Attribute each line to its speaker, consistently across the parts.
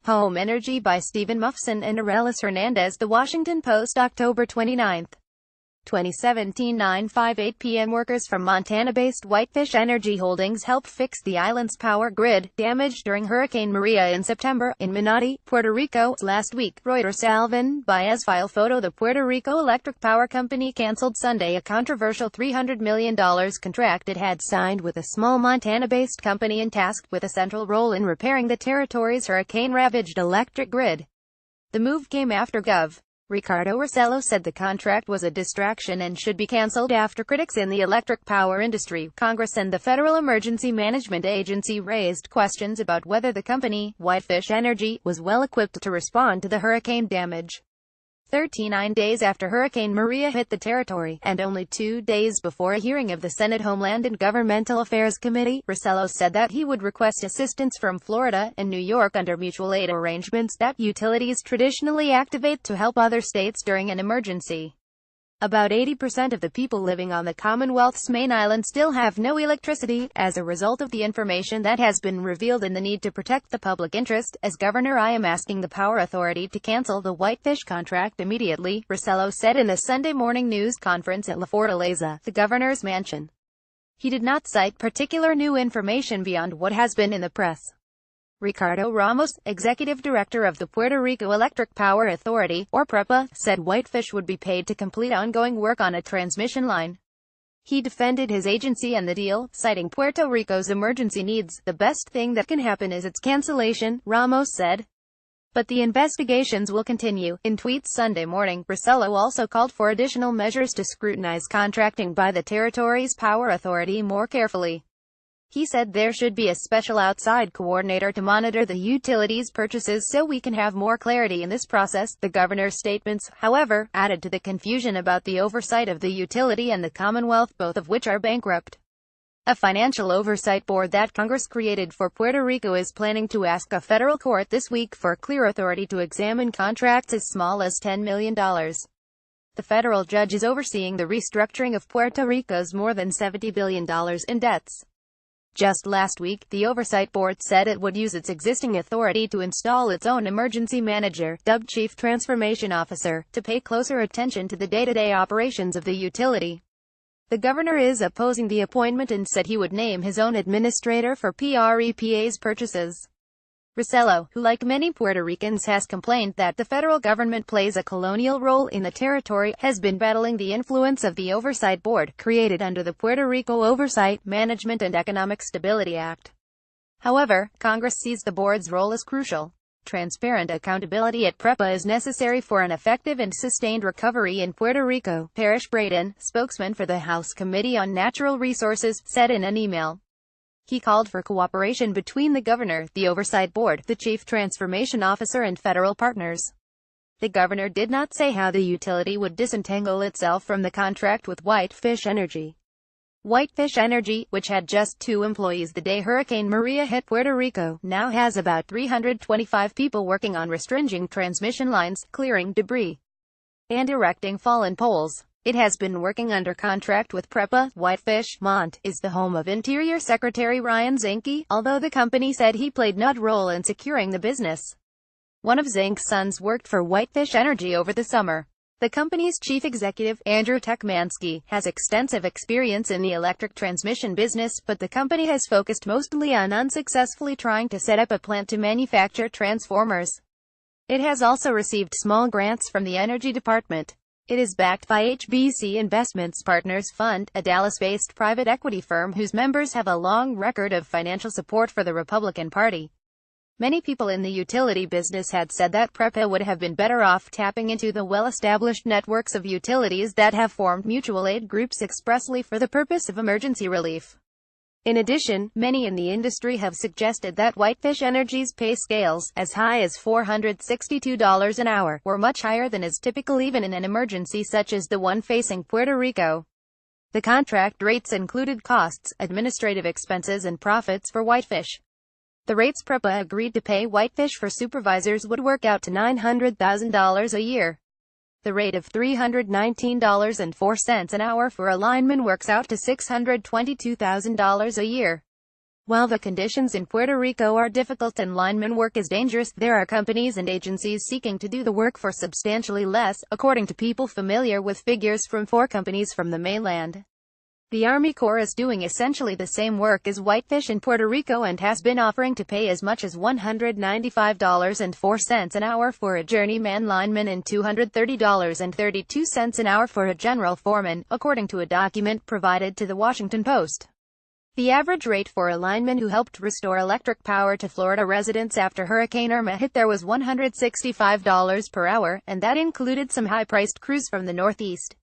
Speaker 1: Home Energy by Stephen MUFSON and ARELIS Hernandez. The Washington Post, October 29, 2017, 9:58 p.m. Workers from Montana-based Whitefish Energy Holdings help fix the island's power grid, damaged during Hurricane Maria in September, in Manatee, Puerto Rico. Last week, Reuters. Alvin Baez file photo. The Puerto Rico Electric Power Company canceled Sunday a controversial $300 million contract it had signed with a small Montana-based company and tasked with a central role in repairing the territory's hurricane-ravaged electric grid. The move came after Gov. Ricardo Rossello said the contract was a distraction and should be canceled after critics in the electric power industry, Congress and the Federal Emergency Management Agency raised questions about whether the company, Whitefish Energy, was well equipped to respond to the hurricane damage. 39 days after Hurricane Maria hit the territory, and only 2 days before a hearing of the Senate Homeland and Governmental Affairs Committee, Rossello said that he would request assistance from Florida and New York under mutual aid arrangements that utilities traditionally activate to help other states during an emergency. About 80% of the people living on the Commonwealth's main island still have no electricity, as a result of the information that has been revealed and the need to protect the public interest. As governor, I am asking the Power Authority to cancel the Whitefish contract immediately, Rossello said in a Sunday morning news conference at La Fortaleza, the governor's mansion. He did not cite particular new information beyond what has been in the press. Ricardo Ramos, executive director of the Puerto Rico Electric Power Authority, or PREPA, said Whitefish would be paid to complete ongoing work on a transmission line. He defended his agency and the deal, citing Puerto Rico's emergency needs. The best thing that can happen is its cancellation, Ramos said. But the investigations will continue. In tweets Sunday morning, Rossello also called for additional measures to scrutinize contracting by the territory's power authority more carefully. He said there should be a special outside coordinator to monitor the utilities' purchases so we can have more clarity in this process. The governor's statements, however, added to the confusion about the oversight of the utility and the Commonwealth, both of which are bankrupt. A financial oversight board that Congress created for Puerto Rico is planning to ask a federal court this week for clear authority to examine contracts as small as $10 million. The federal judge is overseeing the restructuring of Puerto Rico's more than $70 billion in debts. Just last week, the Oversight Board said it would use its existing authority to install its own emergency manager, dubbed Chief Transformation Officer, to pay closer attention to the day-to-day operations of the utility. The governor is opposing the appointment and said he would name his own administrator for PREPA's purchases. Rossello, who like many Puerto Ricans has complained that the federal government plays a colonial role in the territory, has been battling the influence of the Oversight Board, created under the Puerto Rico Oversight, Management and Economic Stability Act. However, Congress sees the board's role as crucial. Transparent accountability at PREPA is necessary for an effective and sustained recovery in Puerto Rico, Parrish Braden, spokesman for the House Committee on Natural Resources, said in an email. He called for cooperation between the governor, the Oversight Board, the Chief Transformation Officer and federal partners. The governor did not say how the utility would disentangle itself from the contract with Whitefish Energy. Whitefish Energy, which had just 2 employees the day Hurricane Maria hit Puerto Rico, now has about 325 people working on restringing transmission lines, clearing debris, and erecting fallen poles. It has been working under contract with PREPA. Whitefish, Mont, is the home of Interior Secretary Ryan Zinke, although the company said he played no role in securing the business. One of Zinke's sons worked for Whitefish Energy over the summer. The company's chief executive, Andrew Tekmansky, has extensive experience in the electric transmission business, but the company has focused mostly on unsuccessfully trying to set up a plant to manufacture transformers. It has also received small grants from the Energy Department. It is backed by HBC Investments Partners Fund, a Dallas-based private equity firm whose members have a long record of financial support for the Republican Party. Many people in the utility business had said that PREPA would have been better off tapping into the well-established networks of utilities that have formed mutual aid groups expressly for the purpose of emergency relief. In addition, many in the industry have suggested that Whitefish Energy's pay scales, as high as $462 an hour, were much higher than is typical even in an emergency such as the one facing Puerto Rico. The contract rates included costs, administrative expenses and profits for Whitefish. The rates PREPA agreed to pay Whitefish for supervisors would work out to $900,000 a year. The rate of $319.04 an hour for a lineman works out to $622,000 a year. While the conditions in Puerto Rico are difficult and lineman work is dangerous, there are companies and agencies seeking to do the work for substantially less, according to people familiar with figures from 4 companies from the mainland. The Army Corps is doing essentially the same work as Whitefish in Puerto Rico and has been offering to pay as much as $195.04 an hour for a journeyman lineman and $230.32 an hour for a general foreman, according to a document provided to the Washington Post. The average rate for a lineman who helped restore electric power to Florida residents after Hurricane Irma hit there was $165 per hour, and that included some high-priced crews from the Northeast.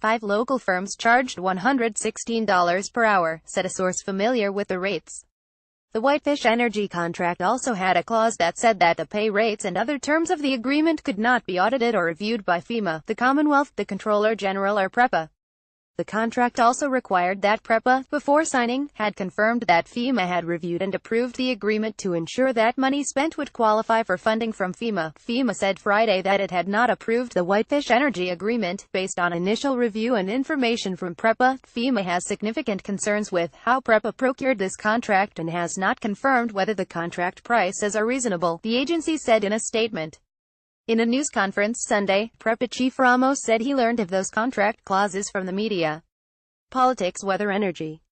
Speaker 1: 5 local firms charged $116 per hour, said a source familiar with the rates. The Whitefish Energy contract also had a clause that said that the pay rates and other terms of the agreement could not be audited or reviewed by FEMA, the Commonwealth, the Comptroller General or PREPA. The contract also required that PREPA, before signing, had confirmed that FEMA had reviewed and approved the agreement to ensure that money spent would qualify for funding from FEMA. FEMA said Friday that it had not approved the Whitefish Energy agreement, based on initial review and information from PREPA. FEMA has significant concerns with how PREPA procured this contract and has not confirmed whether the contract prices are reasonable, the agency said in a statement. In a news conference Sunday, PREPA Chief Ramos said he learned of those contract clauses from the media. Politics, weather, energy.